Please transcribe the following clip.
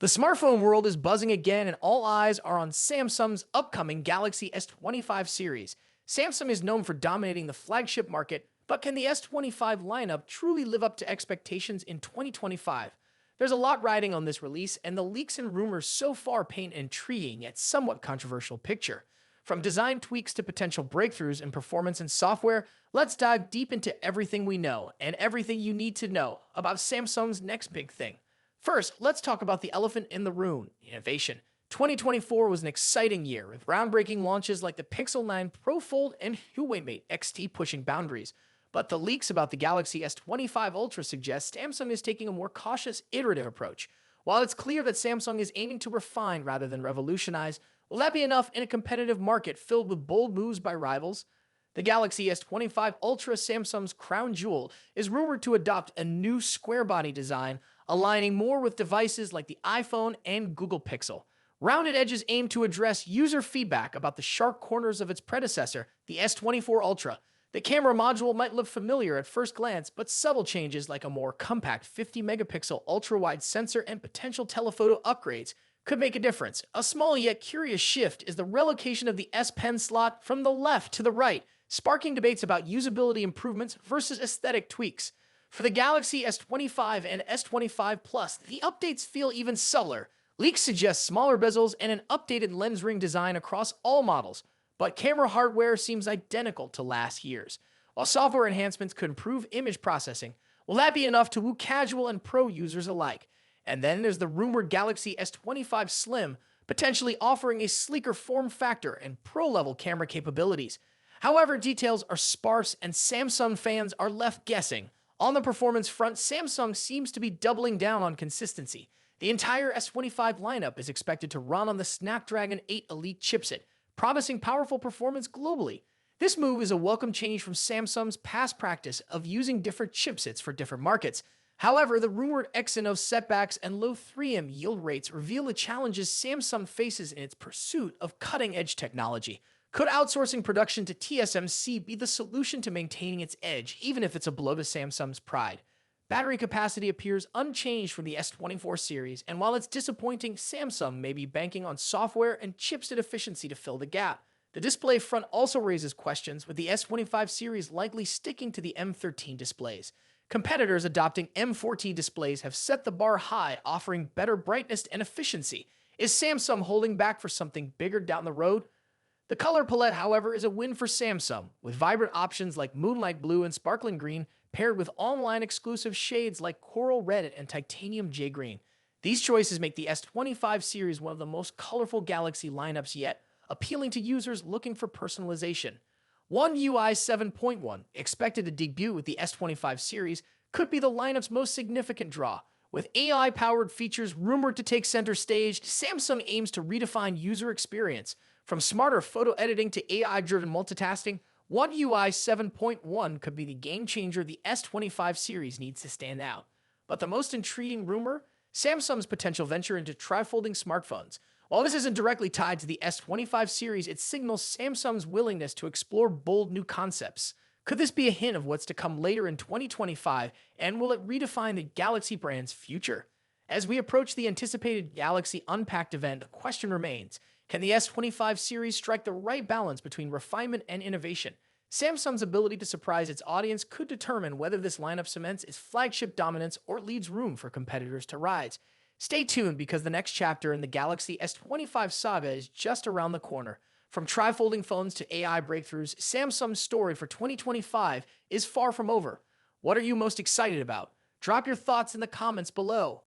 The smartphone world is buzzing again, and all eyes are on Samsung's upcoming Galaxy S25 series. Samsung is known for dominating the flagship market, but can the S25 lineup truly live up to expectations in 2025? There's a lot riding on this release, and the leaks and rumors so far paint an intriguing yet somewhat controversial picture. From design tweaks to potential breakthroughs in performance and software, let's dive deep into everything we know and everything you need to know about Samsung's next big thing. First, let's talk about the elephant in the room, innovation. 2024 was an exciting year with groundbreaking launches like the Pixel 9 Pro Fold and Huawei Mate XT pushing boundaries. But the leaks about the Galaxy S25 Ultra suggest Samsung is taking a more cautious, iterative approach. While it's clear that Samsung is aiming to refine rather than revolutionize, will that be enough in a competitive market filled with bold moves by rivals? The Galaxy S25 Ultra, Samsung's crown jewel, is rumored to adopt a new square body design, aligning more with devices like the iPhone and Google Pixel. Rounded edges aim to address user feedback about the sharp corners of its predecessor, the S24 Ultra. The camera module might look familiar at first glance, but subtle changes like a more compact 50-megapixel ultra-wide sensor and potential telephoto upgrades could make a difference. A small yet curious shift is the relocation of the S Pen slot from the left to the right, sparking debates about usability improvements versus aesthetic tweaks. For the Galaxy S25 and S25 Plus, the updates feel even subtler. Leaks suggest smaller bezels and an updated lens ring design across all models, but camera hardware seems identical to last year's. While software enhancements could improve image processing, will that be enough to woo casual and pro users alike? And then there's the rumored Galaxy S25 Slim, potentially offering a sleeker form factor and pro-level camera capabilities. However, details are sparse and Samsung fans are left guessing. On the performance front, Samsung seems to be doubling down on consistency. The entire S25 lineup is expected to run on the Snapdragon 8 Elite chipset, promising powerful performance globally. This move is a welcome change from Samsung's past practice of using different chipsets for different markets. However, the rumored Exynos setbacks and low 3M yield rates reveal the challenges Samsung faces in its pursuit of cutting-edge technology. Could outsourcing production to TSMC be the solution to maintaining its edge, even if it's a blow to Samsung's pride? Battery capacity appears unchanged from the S24 series, and while it's disappointing, Samsung may be banking on software and chipset efficiency to fill the gap. The display front also raises questions, with the S25 series likely sticking to the M13 displays. Competitors adopting M14 displays have set the bar high, offering better brightness and efficiency. Is Samsung holding back for something bigger down the road? The color palette, however, is a win for Samsung, with vibrant options like Moonlight Blue and Sparkling Green paired with online exclusive shades like Coral Red and Titanium J Green. These choices make the S25 series one of the most colorful Galaxy lineups yet, appealing to users looking for personalization. One UI 7.1, expected to debut with the S25 series, could be the lineup's most significant draw. With AI-powered features rumored to take center stage, Samsung aims to redefine user experience. From smarter photo editing to AI-driven multitasking, One UI 7.1 could be the game changer the S25 series needs to stand out. But the most intriguing rumor? Samsung's potential venture into trifolding smartphones. While this isn't directly tied to the S25 series, it signals Samsung's willingness to explore bold new concepts. Could this be a hint of what's to come later in 2025, and will it redefine the Galaxy brand's future? As we approach the anticipated Galaxy Unpacked event, the question remains, can the S25 series strike the right balance between refinement and innovation? Samsung's ability to surprise its audience could determine whether this lineup cements its flagship dominance or leaves room for competitors to rise. Stay tuned because the next chapter in the Galaxy S25 saga is just around the corner. From trifolding phones to AI breakthroughs, Samsung's story for 2025 is far from over. What are you most excited about? Drop your thoughts in the comments below.